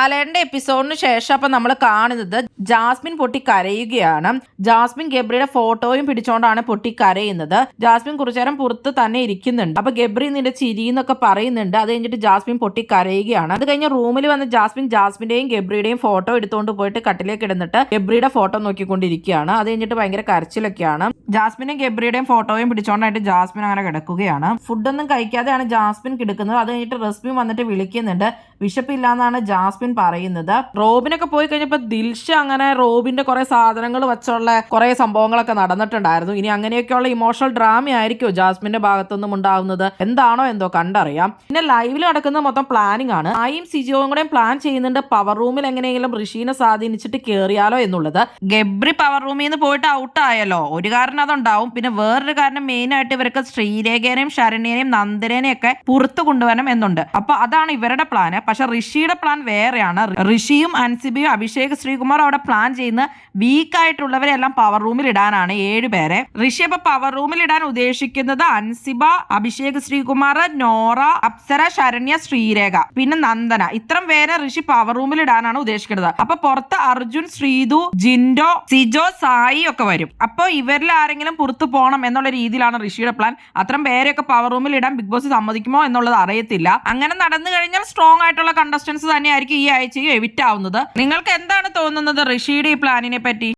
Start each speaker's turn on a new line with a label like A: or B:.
A: ലാലേട്ടന്റെ എപ്പിസോഡിന് ശേഷം അപ്പൊ നമ്മൾ കാണുന്നത് ജാസ്മിൻ പൊട്ടി കരയുകയാണ്. ജാസ്മിൻ ഗബ്രിയുടെ ഫോട്ടോയും പിടിച്ചോണ്ടാണ് പൊട്ടി കരയുന്നത്. ജാസ്മിൻ കുറച്ചു നേരം പുറത്ത് തന്നെ ഇരിക്കുന്നുണ്ട്. അപ്പൊ ഗബ്രി നിന്റെ ചിരി എന്നൊക്കെ പറയുന്നുണ്ട്. അത് കഴിഞ്ഞിട്ട് ജാസ്മിൻ പൊട്ടി കരയുകയാണ്. അത് കഴിഞ്ഞ റൂമിൽ വന്ന് ജാസ്മിന്റെയും ഗബ്രിയുടെയും ഫോട്ടോ എടുത്തുകൊണ്ട് പോയിട്ട് കട്ടിലേക്ക് ഇടുന്നിട്ട് ഗബ്രിയുടെ ഫോട്ടോ നോക്കിക്കൊണ്ടിരിക്കുകയാണ്. അത് കഴിഞ്ഞിട്ട് ഭയങ്കര കരച്ചിലൊക്കെയാണ്. ജാസ്മിനും ഗബ്രിയുടെയും ഫോട്ടോയും പിടിച്ചോണ്ടായിട്ട് ജാസ്മിൻ അങ്ങനെ കിടക്കുകയാണ്. ഫുഡൊന്നും കഴിക്കാതെയാണ് ജാസ്മിൻ കിടക്കുന്നത്. അത് കഴിഞ്ഞിട്ട് റസ്മി വന്നിട്ട് വിളിക്കുന്നുണ്ട്. വിശപ്പില്ലാന്നാണ് ജാസ്മിൻ പറയുന്നത്. റോബിനൊക്കെ പോയി കഴിഞ്ഞപ്പോൾ ദിൽഷ അങ്ങനെ റോബിന്റെ കുറെ സാധനങ്ങൾ വെച്ചുള്ള കുറെ സംഭവങ്ങളൊക്കെ നടന്നിട്ടുണ്ടായിരുന്നു. ഇനി അങ്ങനെയൊക്കെയുള്ള ഇമോഷണൽ ഡ്രാമ ആയിരിക്കും ജാസ്മിന്റെ ഭാഗത്തുനിന്നും ഉണ്ടാവുന്നത്. എന്താണോ എന്തോ കണ്ടറിയാം. പിന്നെ ലൈവിൽ നടക്കുന്ന മൊത്തം പ്ലാനിങ് ആണ്. ആയും സിജോയും കൂടെ പ്ലാൻ ചെയ്യുന്നുണ്ട് പവർ റൂമിൽ എങ്ങനെയെങ്കിലും ഋഷീനെ സ്വാധീനിച്ചിട്ട് കയറിയാലോ എന്നുള്ളത്. ഗബ്രി പവർ റൂമിൽ നിന്ന് പോയിട്ട് ഔട്ട് ആയല്ലോ, ഒരു കാരണം അതുണ്ടാവും. പിന്നെ വേറൊരു കാരണം മെയിൻ ആയിട്ട് ഇവർക്ക് ശ്രീരേഖേനെയും ശരണ്യനെയും നന്ദനെയും ഒക്കെ പുറത്തു കൊണ്ടുവരണം എന്നുണ്ട്. അപ്പൊ അതാണ് ഇവരുടെ പ്ലാന്. പക്ഷെ ഋഷിയുടെ പ്ലാൻ വേറെയാണ്. ഋഷിയും അൻസിബയും അഭിഷേക് ശ്രീകുമാർ അവിടെ പ്ലാൻ ചെയ്യുന്ന വീക്കായിട്ടുള്ളവരെ എല്ലാം പവർ റൂമിൽ ഇടാനാണ് 7 പേരെ. ഋഷി അപ്പൊ പവർ റൂമിൽ ഇടാൻ ഉദ്ദേശിക്കുന്നത് അൻസിബ, അഭിഷേക് ശ്രീകുമാർ, നോറ, അപ്സര, ശരണ്യ, ശ്രീരേഖ, പിന്നെ നന്ദന. ഇത്രയും പേരെ ഋഷി പവർ റൂമിൽ ഇടാനാണ് ഉദ്ദേശിക്കുന്നത്. അപ്പൊ പുറത്ത് അർജുൻ, ശ്രീതു, ജിൻഡോ, സിജോ, സായി ഒക്കെ വരും. അപ്പൊ ഇവരിൽ ആരെങ്കിലും പുറത്തു പോകണം എന്നുള്ള രീതിയിലാണ് ഋഷിയുടെ പ്ലാൻ. അത്രയും പേരെയൊക്കെ പവർ റൂമിൽ ഇടാൻ ബിഗ് ബോസ് സമ്മതിക്കുമോ എന്നുള്ളത് അറിയത്തില്ല. അങ്ങനെ നടന്നു കഴിഞ്ഞാൽ സ്ട്രോങ് ആയിട്ടുള്ള കണ്ടസ്റ്റൻസ് തന്നെയായിരിക്കും ഈ ആഴ്ചയും എവിറ്റ് ആവുന്നത്. നിങ്ങൾക്ക് എന്താണ് തോന്നുന്നത് ഋഷിയുടെ ഈ പ്ലാനിനെ പറ്റി?